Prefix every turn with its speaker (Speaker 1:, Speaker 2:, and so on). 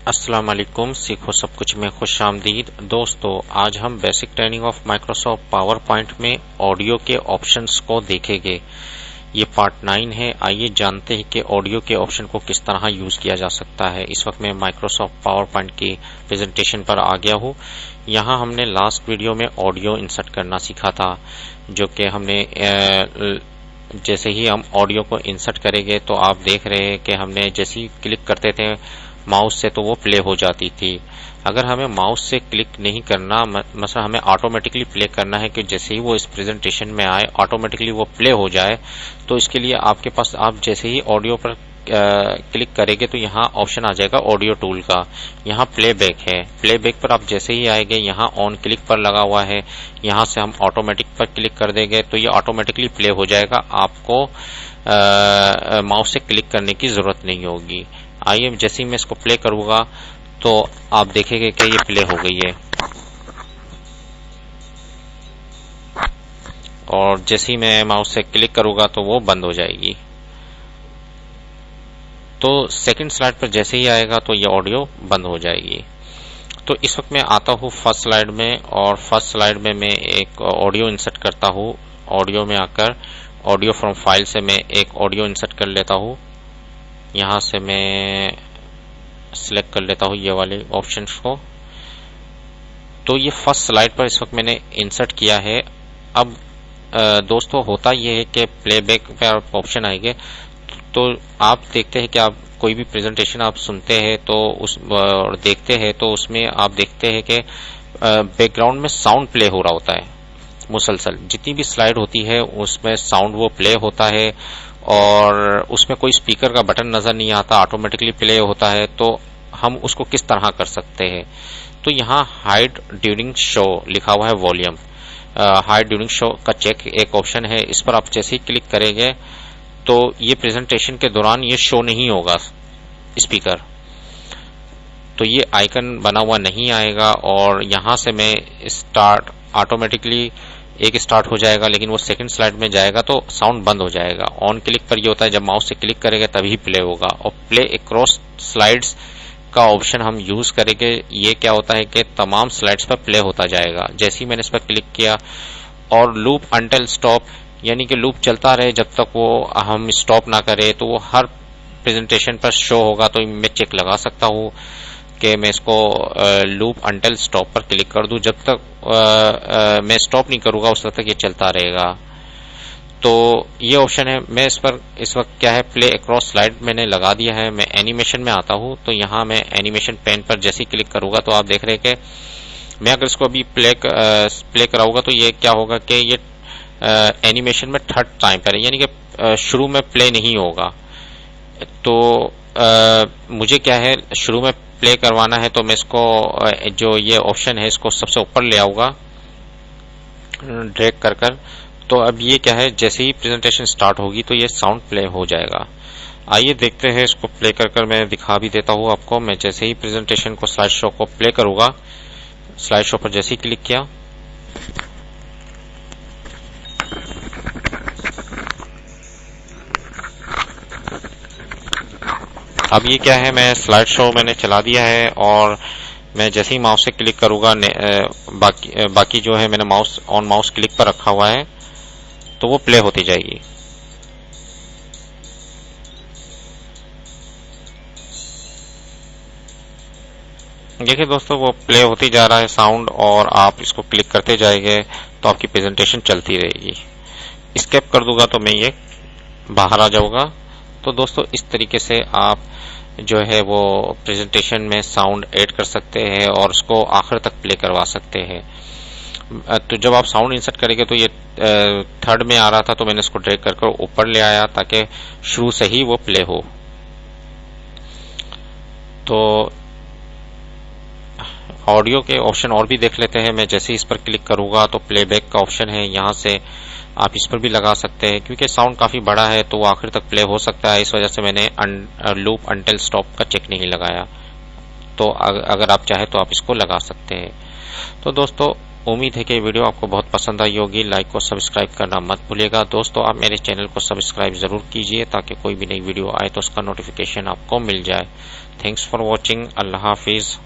Speaker 1: अस्सलाम वालेकुम। सीखो सब कुछ में खुश आमदीद। दोस्तों, आज हम basic training of Microsoft power point में ऑडियो के ऑप्शंस को देखेंगे। ये पार्ट 9 है। आइए जानते हैं कि ऑडियो के ऑप्शन को किस तरह यूज किया जा सकता है। इस वक्त मैं माइक्रोसॉफ्ट पावर पॉइंट की प्रेजेंटेशन पर आ गया हूँ। यहाँ हमने लास्ट वीडियो में ऑडियो इंसर्ट करना सीखा था, जो कि हमने जैसे ही हम ऑडियो को इंसर्ट करेंगे तो आप देख रहे हैं कि हमने जैसे ही क्लिक करते थे माउस से तो वो प्ले हो जाती थी। अगर हमें माउस से क्लिक नहीं करना, मतलब हमें ऑटोमेटिकली प्ले करना है कि जैसे ही वो इस प्रेजेंटेशन में आए ऑटोमेटिकली वो प्ले हो जाए, तो इसके लिए आपके पास आप जैसे ही ऑडियो पर क्लिक करेंगे तो यहाँ ऑप्शन आ जाएगा ऑडियो टूल का। यहाँ प्लेबैक है। प्लेबैक पर आप जैसे ही आएंगे यहाँ ऑन क्लिक पर लगा हुआ है, यहाँ से हम ऑटोमेटिक पर क्लिक कर देंगे तो ये ऑटोमेटिकली प्ले हो जाएगा। आपको माउस से क्लिक करने की जरूरत नहीं होगी। आइए जैसे ही मैं इसको प्ले करूंगा तो आप देखेंगे कि ये प्ले हो गई है, और जैसे ही मैं माउस से क्लिक करूंगा तो वो बंद हो जाएगी। तो सेकंड स्लाइड पर जैसे ही आएगा तो ये ऑडियो बंद हो जाएगी। तो इस वक्त मैं आता हूँ फर्स्ट स्लाइड में, और फर्स्ट स्लाइड में मैं एक ऑडियो इंसर्ट करता हूँ। ऑडियो में आकर ऑडियो फ्रॉम फाइल से मैं एक ऑडियो इंसर्ट कर लेता हूँ। यहां से मैं सिलेक्ट कर लेता हूं ये वाले ऑप्शंस को। तो ये फर्स्ट स्लाइड पर इस वक्त मैंने इंसर्ट किया है। अब दोस्तों होता ये है कि प्लेबैक पे ऑप्शन आएंगे तो आप देखते हैं कि आप कोई भी प्रेजेंटेशन आप सुनते हैं तो उस और देखते हैं तो उसमें आप देखते हैं कि बैकग्राउंड में साउंड प्ले हो रहा होता है मुसलसल। जितनी भी स्लाइड होती है उसमें साउंड वो प्ले होता है, और उसमें कोई स्पीकर का बटन नजर नहीं आता, ऑटोमेटिकली प्ले होता है। तो हम उसको किस तरह कर सकते हैं? तो यहाँ हाइड ड्यूरिंग शो लिखा हुआ है वॉल्यूम। हाइड ड्यूरिंग शो का चेक एक ऑप्शन है। इस पर आप जैसे ही क्लिक करेंगे तो ये प्रेजेंटेशन के दौरान ये शो नहीं होगा स्पीकर, तो ये आइकन बना हुआ नहीं आएगा। और यहां से मैं स्टार्ट ऑटोमेटिकली एक स्टार्ट हो जाएगा, लेकिन वो सेकंड स्लाइड में जाएगा तो साउंड बंद हो जाएगा। ऑन क्लिक पर ये होता है जब माउस से क्लिक करेंगे तभी प्ले होगा। और प्ले अक्रॉस स्लाइड्स का ऑप्शन हम यूज करेंगे। ये क्या होता है कि तमाम स्लाइड्स पर प्ले होता जाएगा। जैसे ही मैंने इस पर क्लिक किया, और लूप अंटिल स्टॉप, यानी कि लूप चलता रहे जब तक वो हम स्टॉप ना करें, तो वो हर प्रेजेंटेशन पर शो होगा। तो मैं चेक लगा सकता हूँ कि मैं इसको लूप अंटिल स्टॉप पर क्लिक कर दूं। जब तक मैं स्टॉप नहीं करूंगा उस वक्त तक ये चलता रहेगा। तो ये ऑप्शन है। मैं इस पर इस वक्त क्या है, प्ले अक्रॉस स्लाइड मैंने लगा दिया है। मैं एनिमेशन में आता हूं तो यहाँ मैं एनिमेशन पेन पर जैसे ही क्लिक करूंगा तो आप देख रहे हैं कि मैं अगर इसको अभी प्ले कराऊंगा तो ये क्या होगा कि ये एनिमेशन में थर्ड टाइम पर है, यानी कि शुरू में प्ले नहीं होगा। तो मुझे क्या है, शुरू में प्ले करवाना है तो मैं इसको जो ये ऑप्शन है इसको सबसे ऊपर ले आऊंगा ड्रैग कर। तो अब ये क्या है, जैसे ही प्रेजेंटेशन स्टार्ट होगी तो ये साउंड प्ले हो जाएगा। आइए देखते हैं, इसको प्ले कर मैं दिखा भी देता हूँ आपको। मैं जैसे ही प्रेजेंटेशन को स्लाइड शो को प्ले करूंगा, स्लाइड शो पर जैसे ही क्लिक किया अब ये क्या है, मैं स्लाइड शो मैंने चला दिया है, और मैं जैसे ही माउस से क्लिक करूंगा बाकी जो है मैंने माउस ऑन माउस क्लिक पर रखा हुआ है तो वो प्ले होती जाएगी। देखिए दोस्तों, वो प्ले होती जा रहा है साउंड, और आप इसको क्लिक करते जाएंगे तो आपकी प्रेजेंटेशन चलती रहेगी। स्केप कर दूंगा तो मैं ये बाहर आ जाऊंगा। तो दोस्तों, इस तरीके से आप जो है वो प्रेजेंटेशन में साउंड ऐड कर सकते हैं और उसको आखिर तक प्ले करवा सकते हैं। तो जब आप साउंड इंसर्ट करेंगे तो ये थर्ड में आ रहा था तो मैंने इसको ड्रैग कर ऊपर ले आया ताकि शुरू से ही वो प्ले हो। तो ऑडियो के ऑप्शन और भी देख लेते हैं। मैं जैसे ही इस पर क्लिक करूंगा तो प्लेबैक का ऑप्शन है, यहाँ से आप इस पर भी लगा सकते हैं। क्योंकि साउंड काफी बड़ा है तो वो आखिर तक प्ले हो सकता है, इस वजह से मैंने लूप अंटिल स्टॉप का चेक नहीं लगाया। तो अगर आप चाहे तो आप इसको लगा सकते हैं। तो दोस्तों, उम्मीद है कि वीडियो आपको बहुत पसंद आई होगी। लाइक और सब्सक्राइब करना मत भूलिएगा। दोस्तों, आप मेरे चैनल को सब्सक्राइब जरूर कीजिए ताकि कोई भी नई वीडियो आए तो उसका नोटिफिकेशन आपको मिल जाए। Thanks for watching. Allah Hafiz.